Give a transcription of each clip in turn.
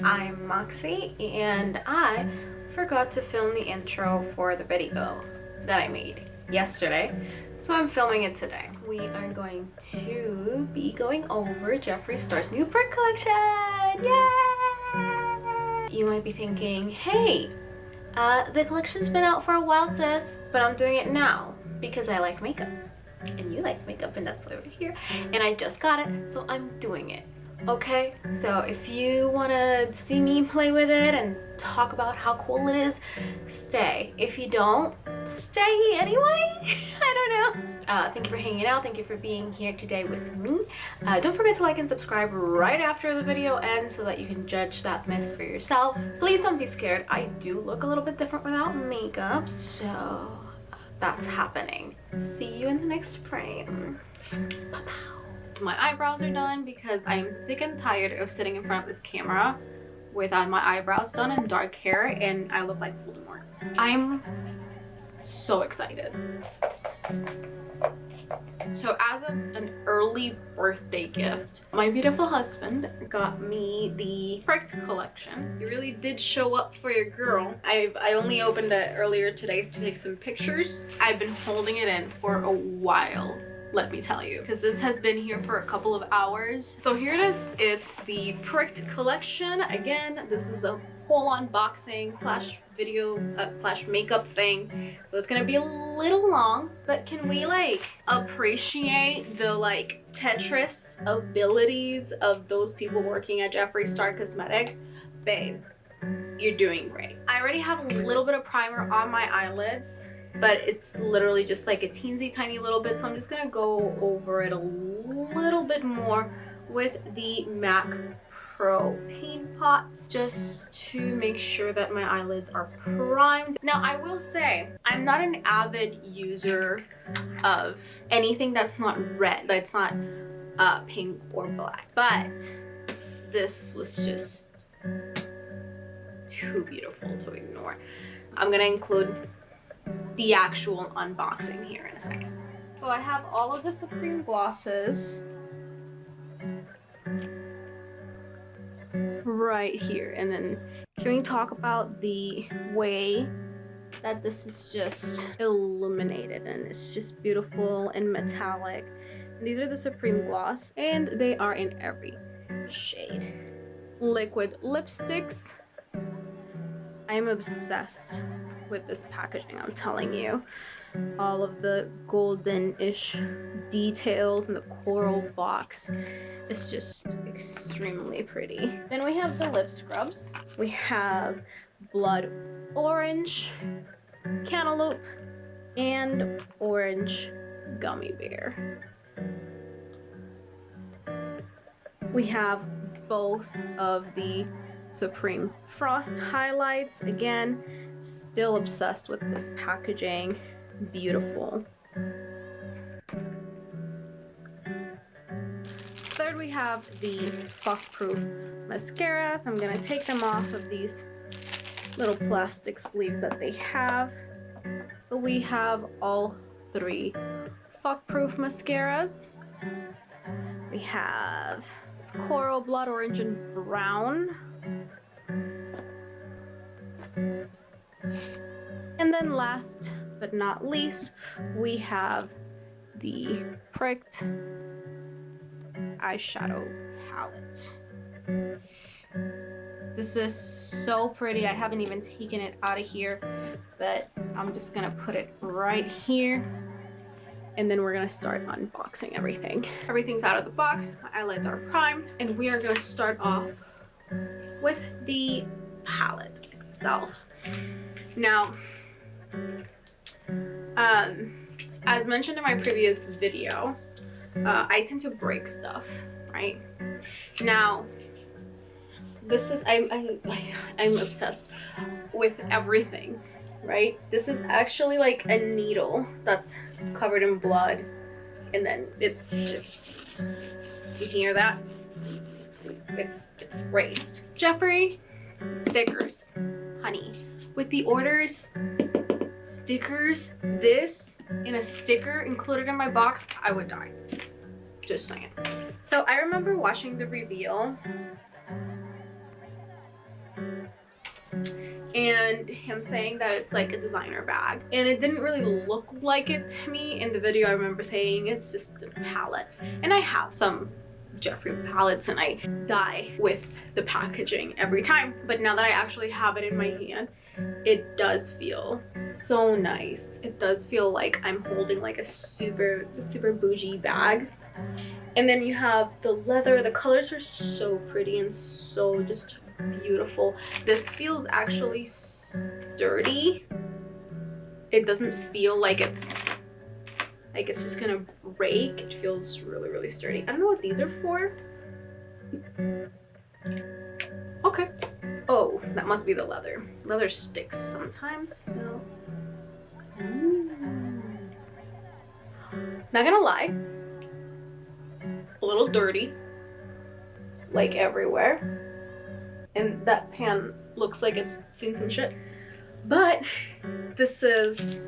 I'm Moxie, and I forgot to film the intro for the video that I made yesterday, so I'm filming it today. We are going to be going over Jeffree Star's new print collection! Yay! You might be thinking, hey, the collection's been out for a while, sis, but I'm doing it now because I like makeup. And you like makeup, and that's why we're here. And I just got it, so I'm doing it. Okay, so if you want to see me play with it and talk about how cool it is, stay. If you don't, stay anyway. I don't know. Thank you for hanging out. Thank you for being here today with me. Don't forget to like and subscribe right after the video ends so that you can judge that mess for yourself. Please don't be scared. I do look a little bit different without makeup, so that's happening. See you in the next frame. Bye-bye. My eyebrows are done because I'm sick and tired of sitting in front of this camera without my eyebrows done and dark hair, and I look like Voldemort. I'm so excited. So as an early birthday gift, my beautiful husband got me the Pricked collection. You really did show up for your girl. I only opened it earlier today to take some pictures. I've been holding it in for a while, let me tell you, because this has been here for a couple of hours. So here it is. It's the Pricked collection. Again, this is a whole unboxing slash video slash makeup thing, so it's gonna be a little long, but can we like appreciate the like Tetris abilities of those people working at Jeffree Star Cosmetics? Babe, you're doing great. I already have a little bit of primer on my eyelids, but it's literally just like a teensy tiny little bit, so I'm just gonna go over it a little bit more with the MAC Pro Paint Pot just to make sure that my eyelids are primed. Now I will say I'm not an avid user of anything that's not red, that's not pink or black, but this was just too beautiful to ignore. I'm gonna include the actual unboxing here in a second. So I have all of the Supreme glosses right here, and then can we talk about the way that this is just illuminated and it's just beautiful and metallic. And these are the Supreme gloss, and they are in every shade. Liquid lipsticks. I'm obsessed with this packaging, I'm telling you. All of the golden-ish details in the coral box. It's just extremely pretty. Then we have the lip scrubs. We have blood orange, cantaloupe, and orange gummy bear. We have both of the Supreme Frost highlights. Again, still obsessed with this packaging. Beautiful. Third, we have the Fuck-Proof mascaras. I'm gonna take them off of these little plastic sleeves that they have. But we have all three Fuck-Proof mascaras. We have coral, blood orange, and brown. And then last but not least, we have the Pricked eyeshadow palette. This is so pretty. I haven't even taken it out of here, but I'm just gonna put it right here, and then we're gonna start unboxing everything. Everything's out of the box, my eyelids are primed, and we are gonna start off with the palette itself. Now, as mentioned in my previous video, I tend to break stuff, right? Now, this is, I'm obsessed with everything, right? This is actually like a needle that's covered in blood, and then it's you hear that? It's raised. Jeffree, stickers, honey. With the orders, stickers, this in a sticker included in my box, I would die. Just saying. So I remember watching the reveal and him saying that it's like a designer bag, and it didn't really look like it to me. In the video I remember saying it's just a palette, and I have some Jeffree palettes and I die with the packaging every time, but now that I actually have it in my hand, it does feel so nice. It does feel like I'm holding like a super bougie bag. And then you have the leather. The colors are so pretty and so just beautiful. This feels actually sturdy. It doesn't feel like it's just gonna break. It feels really sturdy. I don't know what these are for. Okay. Oh, that must be the leather. Leather sticks sometimes, so. Not gonna lie, a little dirty, like everywhere. And that pan looks like it's seen some shit. But this is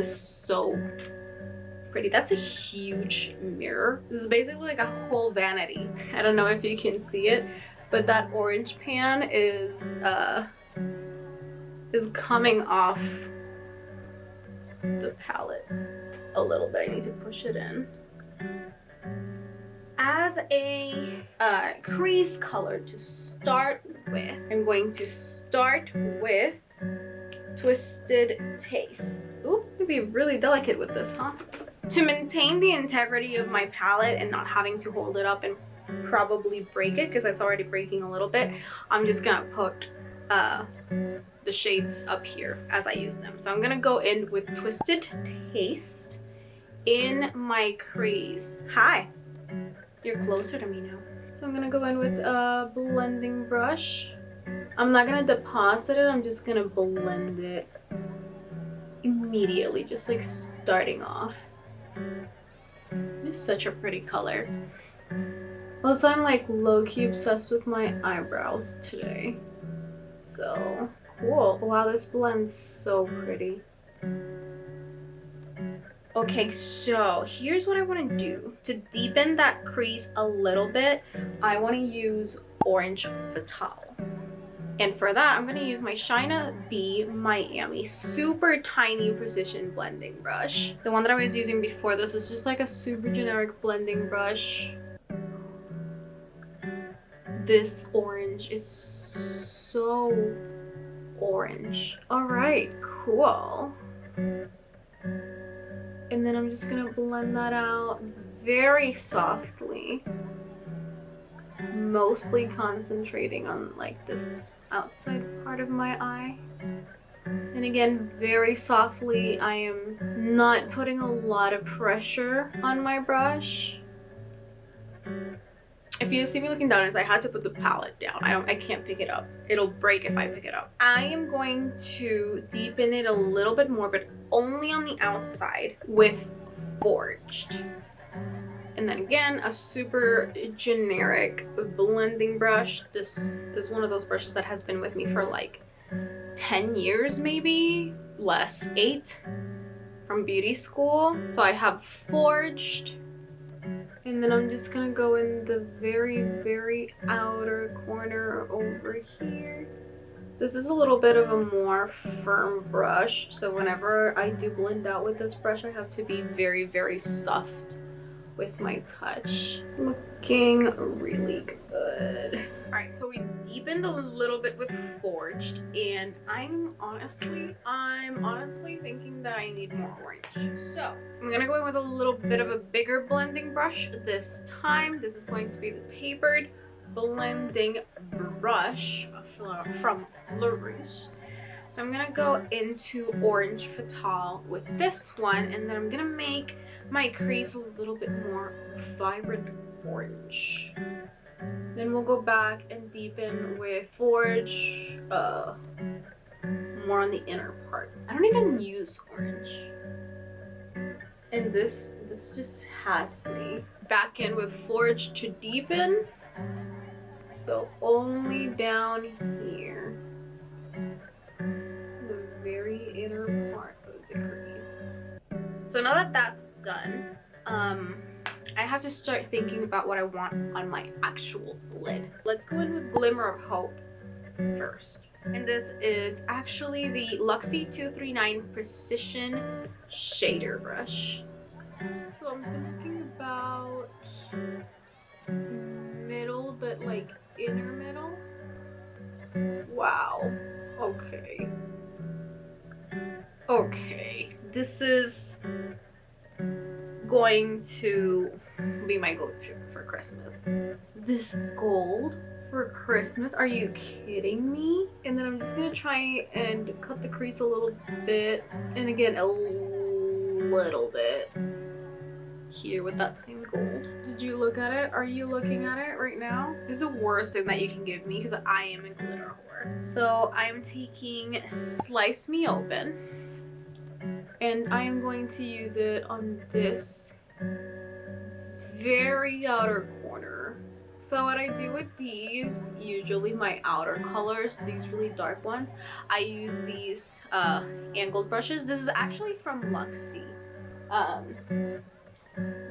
so pretty. That's a huge mirror. This is basically like a whole vanity. I don't know if you can see it, but that orange pan is coming off the palette a little bit. I need to push it in. As a crease color to start with, I'm going to start with Twisted Taste. Ooh, I'm gonna be really delicate with this, huh? To maintain the integrity of my palette and not having to hold it up and probably break it, because it's already breaking a little bit, I'm just gonna put the shades up here as I use them. So I'm gonna go in with Twisted Taste in my crease. Hi, you're closer to me now. So I'm gonna go in with a blending brush. I'm not gonna deposit it, I'm just gonna blend it immediately, just like starting off. It's such a pretty color. Also, I'm like low-key obsessed with my eyebrows today. So cool. Wow, this blends so pretty. Okay, so here's what I want to do. To deepen that crease a little bit, I want to use Orange Fatale. And for that, I'm going to use my Shina B Miami super tiny precision blending brush. The one that I was using before this is just like a super generic blending brush. This orange is so orange. All right, cool. And then I'm just gonna blend that out very softly, mostly concentrating on like this outside part of my eye. And again, very softly. I am not putting a lot of pressure on my brush. If you see me looking down, I had to put the palette down. I can't pick it up. It'll break if I pick it up. I am going to deepen it a little bit more, but only on the outside with Forged. And then again, a super generic blending brush. This is one of those brushes that has been with me for like 10 years, maybe less, 8, from beauty school. So I have Forged. And then I'm just gonna go in the very outer corner over here. This is a little bit of a more firm brush, so whenever I do blend out with this brush, I have to be very soft with my touch. Looking really good. Alright, so we deepened a little bit with Forged, and I'm honestly thinking that I need more orange. So I'm gonna go in with a little bit of a bigger blending brush this time. This is going to be the tapered blending brush from LaRouche. So I'm gonna go into Orange Fatale with this one, and then I'm gonna make my crease a little bit more vibrant orange. Then we'll go back and deepen with Forge, more on the inner part. I don't even use orange. And this just has me. Back in with Forge to deepen. So only down here. The very inner part of the crease. So now that that's done, I have to start thinking about what I want on my actual lid. Let's go in with Glimmer of Hope first. And this is actually the Luxie 239 Precision Shader Brush. So I'm thinking about middle, but like inner middle. Wow. Okay. Okay. This is going to be my go-to for Christmas. This gold for Christmas? Are you kidding me? And then I'm just gonna try and cut the crease a little bit, and again a little bit here with that same gold. Did you look at it? Are you looking at it right now? This is the worst thing that you can give me because I am a glitter whore. So I'm taking Slice Me Open, and I am going to use it on this very outer corner. So what I do with these, usually my outer colors, these really dark ones, I use these angled brushes. This is actually from Luxie.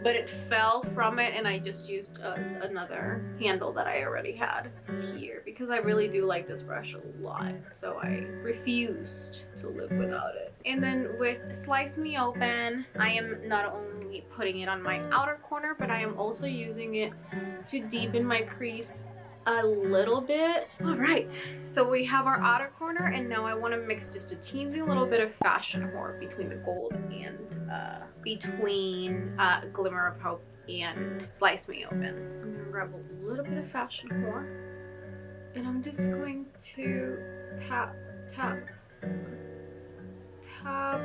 But it fell from it, and I just used another handle that I already had here because I really do like this brush a lot, so I refused to live without it. And then with Slice Me Open, I am not only putting it on my outer corner, but I am also using it to deepen my crease a little bit. All right, so we have our outer corner, and now I want to mix just a teensy little bit of Fashion Whore between the gold and between Glimmer of Hope and Slice Me Open. I'm gonna grab a little bit of Fashion Whore, and I'm just going to tap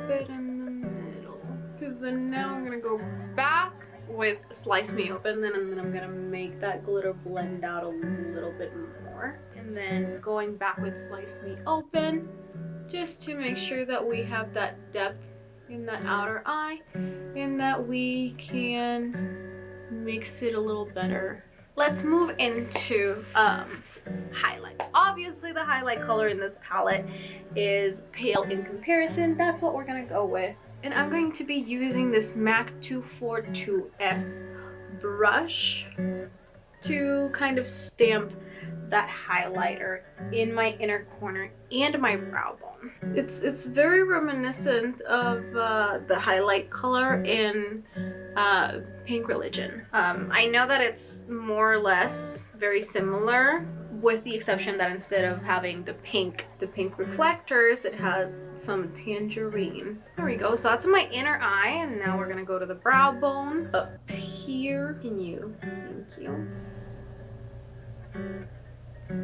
it in the middle, because then now I'm gonna go back with Slice Me Open, and then I'm gonna make that glitter blend out a little bit more, and then going back with Slice Me Open just to make sure that we have that depth in that outer eye and that we can mix it a little better. Let's move into highlight. Obviously the highlight color in this palette is pale in comparison. That's what we're gonna go with. And I'm going to be using this MAC 242S brush to kind of stamp that highlighter in my inner corner and my brow bone. It's very reminiscent of the highlight color in Pink Religion. I know that it's more or less very similar, with the exception that instead of having the pink reflectors, it has some tangerine. There we go. So that's in my inner eye, and now we're gonna go to the brow bone up here. Thank you.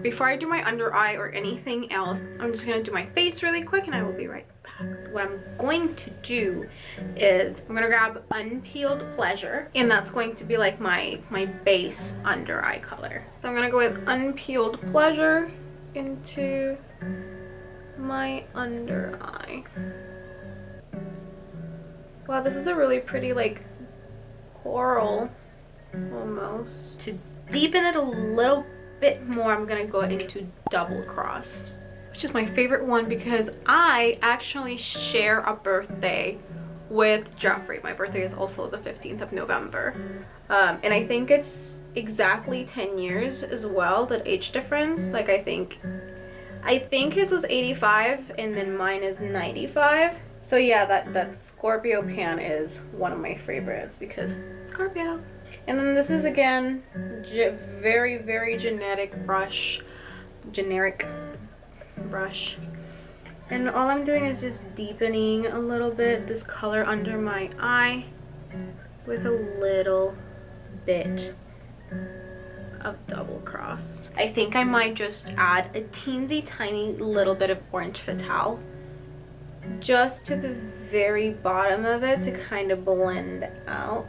Before I do my under eye or anything else, I'm just gonna do my face really quick, and I will be right back. What I'm going to do is I'm gonna grab Unpeeled Pleasure, and that's going to be like my base under eye color. So I'm gonna go with Unpeeled Pleasure into my under eye. Wow, this is a really pretty like coral almost. To deepen it a little bit more, I'm gonna go into Double Crossed, which is my favorite one because I actually share a birthday with Jeffrey. My birthday is also the 15th of November. And I think it's exactly 10 years as well, that age difference. Like I think his was 85 and then mine is 95. So yeah, that Scorpio pan is one of my favorites because Scorpio. And then this is again very, very generic brush. And all I'm doing is just deepening a little bit this color under my eye with a little bit of Double Crossed. I think I might just add a teensy tiny little bit of Orange Fatale just to the very bottom of it to kind of blend out.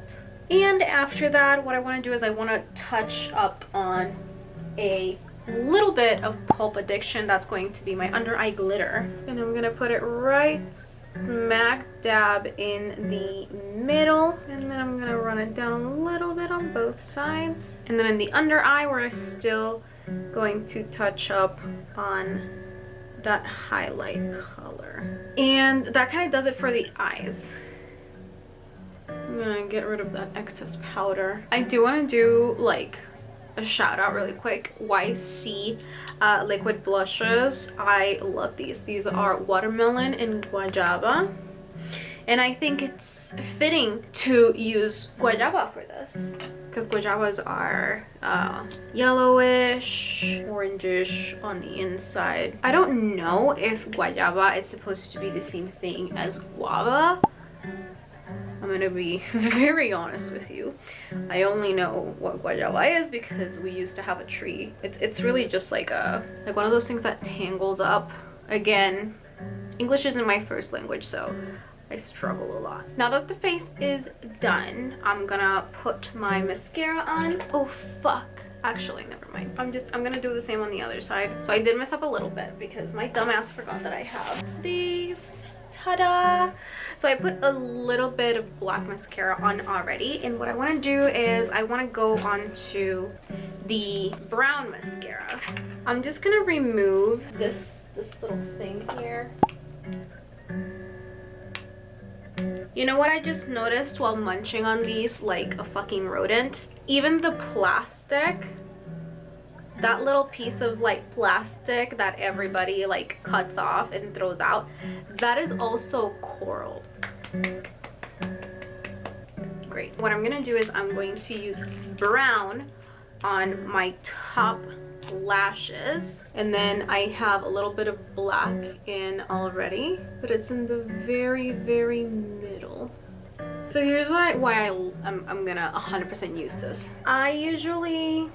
And after that, what I want to do is I want to touch up on a little bit of Pulp Addiction. That's going to be my under eye glitter, and I'm gonna put it right smack dab in the middle, and then I'm gonna run it down a little bit on both sides. And then in the under eye, we're still going to touch up on that highlight color, and that kind of does it for the eyes. I'm gonna get rid of that excess powder. I do want to do like a shout out really quick. YC liquid blushes. I love these. These are watermelon and guajaba. And I think it's fitting to use guajaba for this because guajabas are yellowish, orangish on the inside. I don't know if guajaba is supposed to be the same thing as guava. I'm gonna be very honest with you. I only know what guajaba is because we used to have a tree. It's really just like one of those things that tangles up. Again, English isn't my first language, so I struggle a lot. Now that the face is done, I'm gonna put my mascara on. Oh fuck. Actually, never mind. I'm gonna do the same on the other side. So I did mess up a little bit because my dumbass forgot that I have these. Ta-da! So I put a little bit of black mascara on already, and what I want to do is I want to go on to the brown mascara. I'm just gonna remove this little thing here. You know what I just noticed while munching on these like a fucking rodent? Even the plastic, that little piece of like plastic that everybody like cuts off and throws out, that is also coral. Great. What I'm gonna do is I'm going to use brown on my top lashes, and then I have a little bit of black in already, but it's in the very middle. So here's why I'm gonna 100% use this. I usually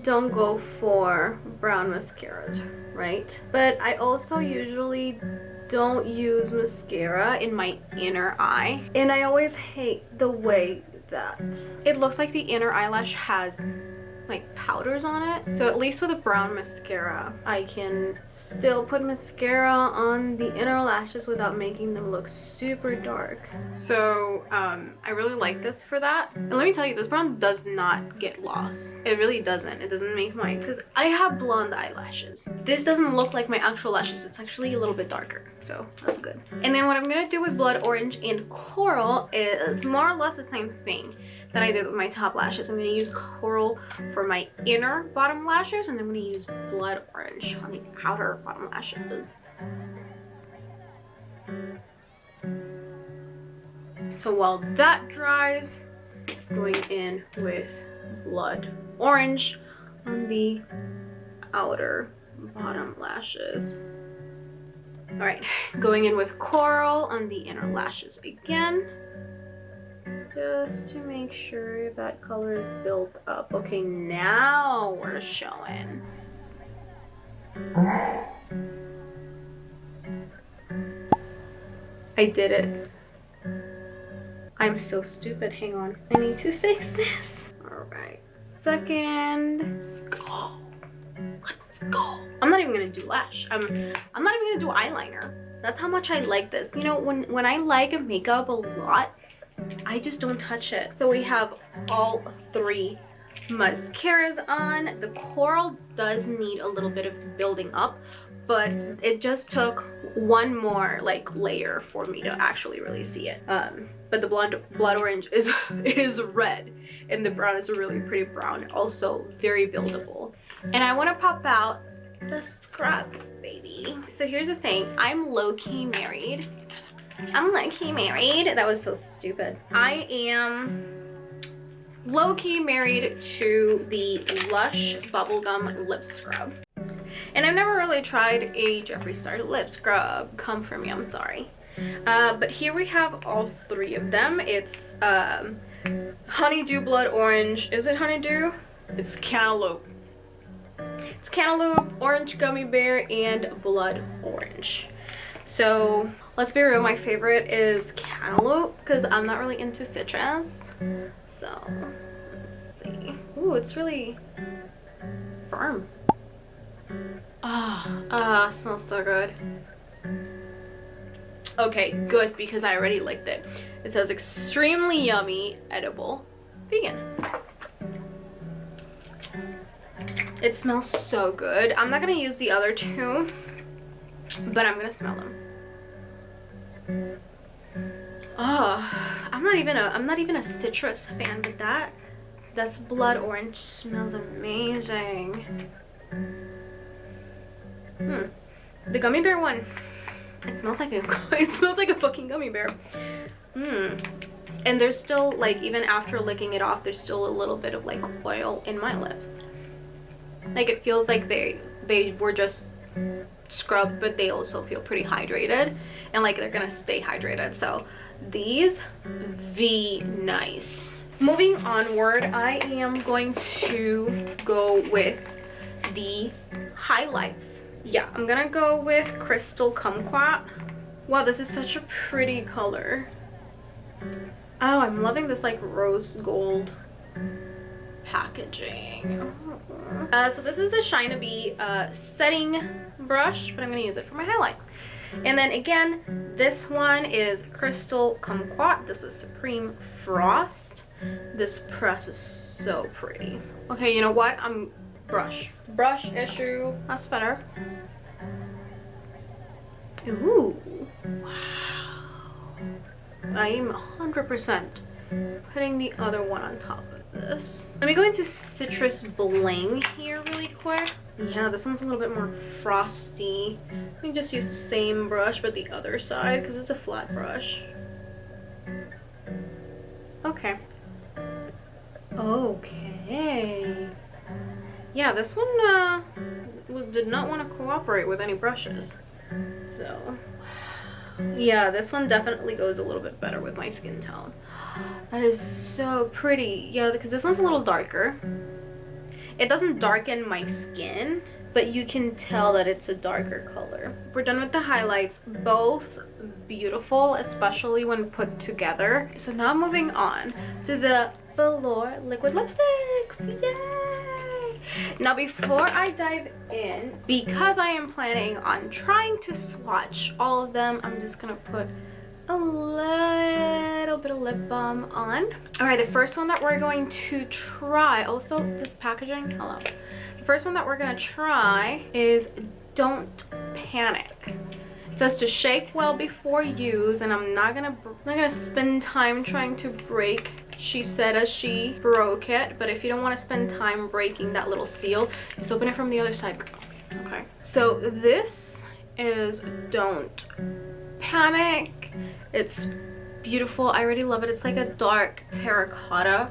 don't go for brown mascaras, right? But I also usually don't use mascara in my inner eye, and I always hate the way that it looks like the inner eyelash has like powders on it. So at least with a brown mascara, I can still put mascara on the inner lashes without making them look super dark. So I really like this for that. And let me tell you, this brown does not get lost. It really doesn't. It doesn't make mine, because I have blonde eyelashes. This doesn't look like my actual lashes. It's actually a little bit darker, so that's good. And then what I'm gonna do with blood orange and coral is more or less the same thing that I did with my top lashes. I'm going to use coral for my inner bottom lashes, and I'm going to use blood orange on the outer bottom lashes. So while that dries, going in with blood orange on the outer bottom lashes. Alright, going in with coral on the inner lashes again, just to make sure that color is built up. Okay, now we're showing. I did it. I'm so stupid. Hang on. I need to fix this. Alright, second. Let's go. Let's go. I'm not even gonna do lash. I'm not even gonna do eyeliner. That's how much I like this. You know, when I like makeup a lot, I just don't touch it. So we have all three mascaras on. The coral does need a little bit of building up, but it just took one more like layer for me to actually really see it. But the blood orange is red, and the brown is a really pretty brown, also very buildable. And I want to pop out the scrubs, baby. So here's the thing, I'm low-key married. That was so stupid. I am low-key married to the Lush Bubblegum Lip Scrub. And I've never really tried a Jeffree Star lip scrub. Come for me, I'm sorry. But here we have all three of them. It's Honeydew Blood Orange. Is it Honeydew? It's Cantaloupe. It's Cantaloupe, Orange Gummy Bear, and Blood Orange. So let's be real, my favorite is Cantaloupe because I'm not really into citrus. So let's see. Ooh, it's really firm. Smells so good. Okay, good, because I already liked it. It says extremely yummy, edible, vegan. It smells so good. I'm not gonna use the other two, but I'm gonna smell them. Oh, I'm I'm not even a citrus fan, but that's blood orange smells amazing. The gummy bear one, it smells like a fucking gummy bear. And there's still, like, even after licking it off, there's still a little bit of like oil in my lips. Like, it feels like they were just scrubbed, but they also feel pretty hydrated, and like they're gonna stay hydrated. So these, nice. Moving onward, I am going to go with the highlights. Yeah, I'm gonna go with Crystal Kumquat. Wow, this is such a pretty color. Oh, I'm loving this like rose gold packaging. So this is the Shine Bee setting brush, but I'm gonna use it for my highlight. And then again, this one is Crystal Kumquat. This is Supreme Frost. This press is so pretty. Okay, you know what? Brush issue. That's better. Ooh, wow. I am 100% putting the other one on top of this. Let me go into Citrus Bling here really quick. Yeah, this one's a little bit more frosty. Let me just use the same brush but the other side because it's a flat brush. Okay. Okay. Yeah, this one did not want to cooperate with any brushes. So, yeah, this one definitely goes a little bit better with my skin tone. That is so pretty. Yeah, because this one's a little darker. It doesn't darken my skin, but you can tell that it's a darker color. We're done with the highlights. Both beautiful, especially when put together. So now moving on to the Velour liquid lipsticks. Yay! Now before I dive in, because I am planning on trying to swatch all of them, I'm just gonna put a little bit of lip balm on. All right, the first one that we're going to try, also this packaging, hello. The first one that we're gonna try is Don't Panic. It says to shake well before use, and I'm not gonna spend time trying to break, she said as she broke it, but if you don't want to spend time breaking that little seal, just open it from the other side, girl. Okay, so this is Don't Panic. It's beautiful. I already love it. It's like a dark terracotta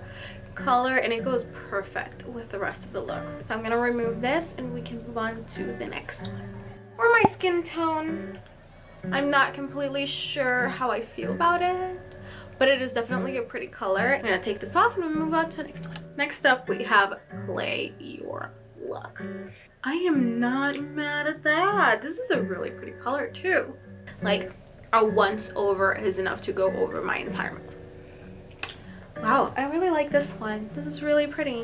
color, and it goes perfect with the rest of the look. So I'm gonna remove this and we can move on to the next one. For my skin tone, I'm not completely sure how I feel about it, but it is definitely a pretty color. I'm gonna take this off and we'll move on to the next one. Next up, we have Play Your Luck. I am not mad at that. This is a really pretty color too. Like, a once over is enough to go over my entire mouth. Wow, I really like this one. This is really pretty.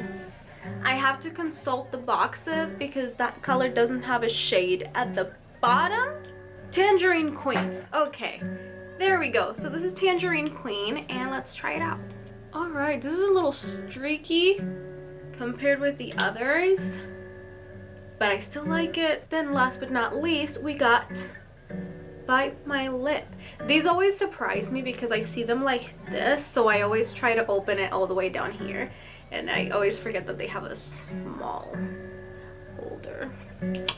I have to consult the boxes because that color doesn't have a shade at the bottom. Tangerine Queen. Okay, there we go. So this is Tangerine Queen, and let's try it out. All right, this is a little streaky compared with the others, but I still like it. Then last but not least, we got Bite My Lip. These always surprise me because I see them like this, so I always try to open it all the way down here, and I always forget that they have a small holder.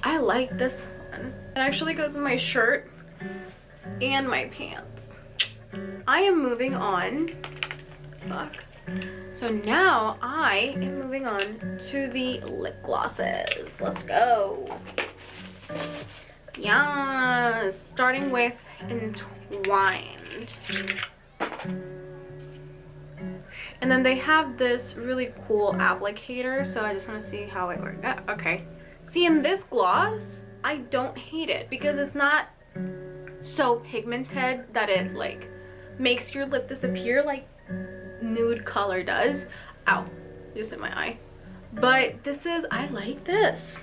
I like this one. It actually goes with my shirt and my pants. I am moving on. Fuck. So now I am moving on to the lip glosses. Let's go. Yes, starting with Entwined. And then they have this really cool applicator, so I just want to see how it works. Okay. See, in this gloss, I don't hate it because it's not so pigmented that it like makes your lip disappear like nude color does. Ow, just in my eye. But this is, I like this.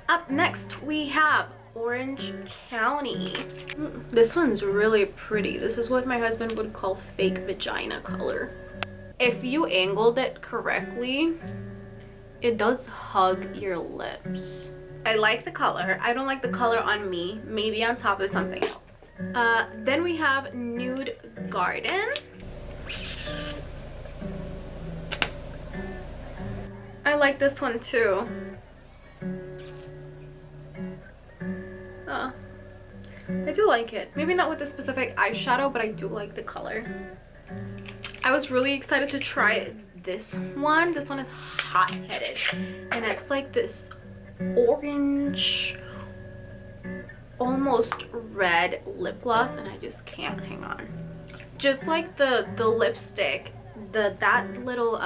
Up next, we have Orange County. This one's really pretty. This is what my husband would call fake vagina color. If you angled it correctly, it does hug your lips. I like the color. I don't like the color on me. Maybe on top of something else. Then we have Nude Garden. like this one too. I do like it. Maybe not with the specific eyeshadow, but I do like the color. I was really excited to try this one. This one is hot-headed, and it's like this orange, almost red lip gloss, and I just can't hang on. Just like the lipstick, that little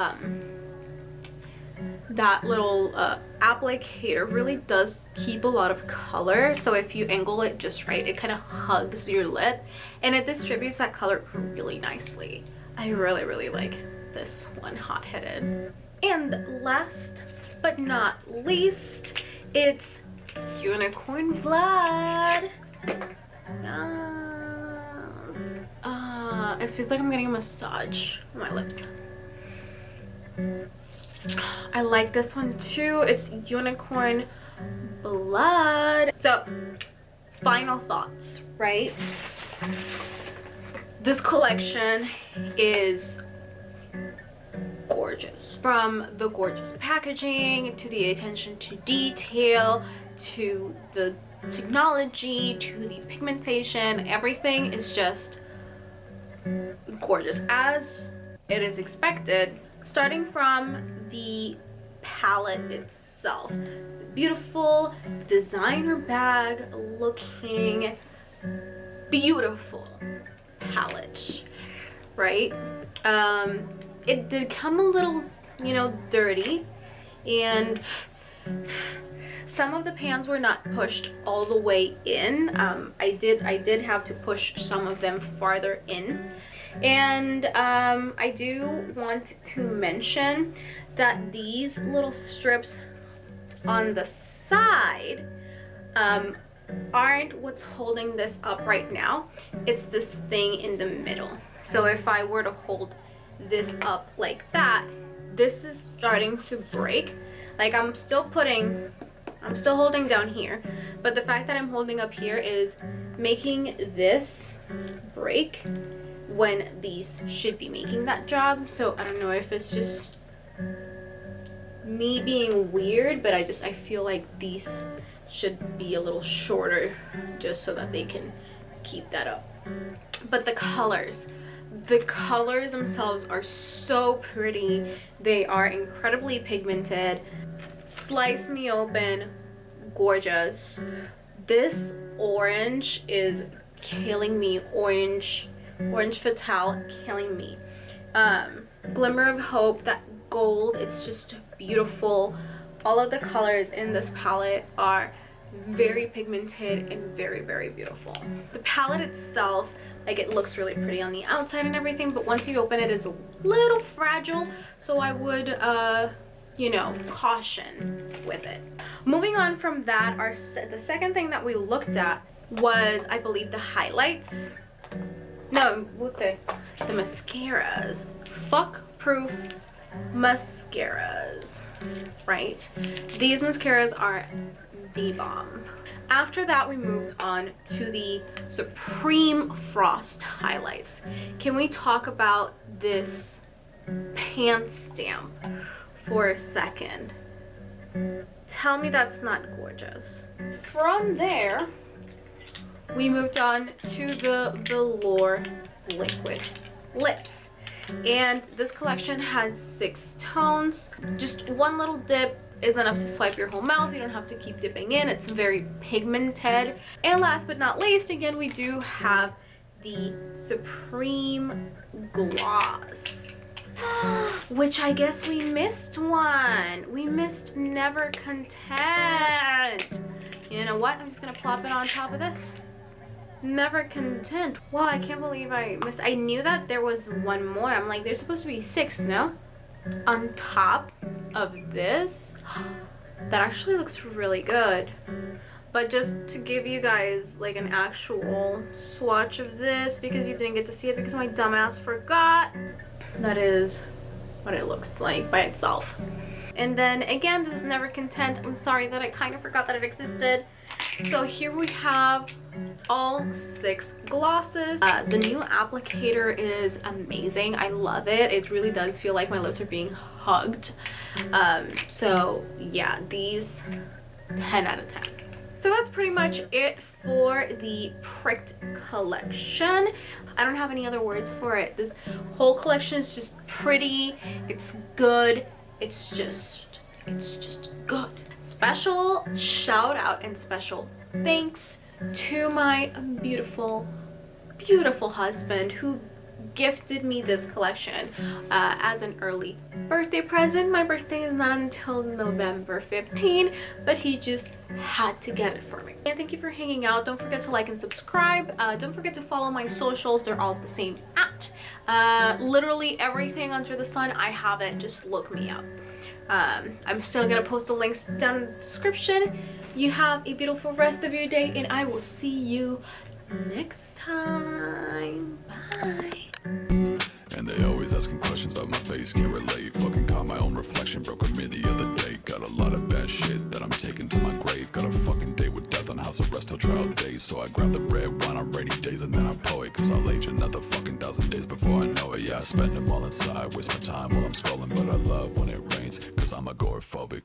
applicator really does keep a lot of color. So if you angle it just right, it kind of hugs your lip and it distributes that color really nicely. I really like this one, hot-headed. And last but not least, it's Unicorn Blood. It feels like I'm getting a massage on my lips. I like this one too. It's Unicorn Blood. So, final thoughts, right? This collection is gorgeous. From the gorgeous packaging, to the attention to detail, to the technology, to the pigmentation, everything is just gorgeous, as it is expected. Starting from the palette itself, beautiful designer bag looking beautiful palette, right? It did come a little, you know, dirty, and some of the pans were not pushed all the way in. I did have to push some of them farther in. And I do want to mention that these little strips on the side aren't what's holding this up right now. It's this thing in the middle. So if I were to hold this up like that, this is starting to break. Like I'm still holding down here, but the fact that I'm holding up here is making this break when these should be making that job. So I don't know if it's just me being weird, but I feel like these should be a little shorter just so that they can keep that up. But the colors themselves are so pretty. They are incredibly pigmented. Slice me open, gorgeous. This orange is killing me. Orange Fatale, killing me. Glimmer of Hope, that gold, it's just beautiful. All of the colors in this palette are very pigmented and very beautiful. The palette itself, like, it looks really pretty on the outside and everything, but once you open it, it's a little fragile, so I would you know, caution with it. Moving on from that, the second thing that we looked at was, I believe, the highlights. No, what the mascaras. Fuck-proof mascaras, right? These mascaras are the bomb. After that, we moved on to the Supreme Frost highlights. Can we talk about this pan stamp for a second? Tell me that's not gorgeous. From there, we moved on to the Velour liquid lips, and this collection has 6 tones. Just one little dip is enough to swipe your whole mouth. You don't have to keep dipping in. It's very pigmented. And last but not least, again, we do have the Supreme Gloss, which I guess we missed one. We missed Never Content. You know what? I'm just gonna plop it on top of this. Never Content. Wow, I can't believe I missed. I knew that there was one more. I'm like, there's supposed to be 6, no? On top of this, that actually looks really good. But just to give you guys like an actual swatch of this, because you didn't get to see it because my dumbass forgot, that is what it looks like by itself. And then again, this is Never Content. I'm sorry that I kind of forgot that it existed. So here we have all 6 glosses. The new applicator is amazing. I love it. It really does feel like my lips are being hugged. So yeah, these 10 out of 10. So that's pretty much it for the Pricked collection. I don't have any other words for it. This whole collection is just pretty. It's good. It's just good. Special shout out and special thanks to my beautiful husband who gifted me this collection as an early birthday present. My birthday is not until November 15, but he just had to get it for me. And thank you for hanging out. Don't forget to like and subscribe. Don't forget to follow my socials. They're all the same at. Literally everything under the sun, I have it. Just look me up. I'm still gonna post the links down in the description. You have a beautiful rest of your day, and I will see you next time. Bye. And they always asking questions about my face, can't relate. Fucking caught my own reflection, broke with me the other day. Got a lot of bad shit that I'm taking to my grave. Got a fucking date with death on house arrest till trial days. So I grab the red wine on rainy days and then I pour it, cause I'll age another fucking 1,000 days before I know it. Yeah, I spend them all inside, waste my time while I'm scrolling, but I love when it rains, cause I'm agoraphobic.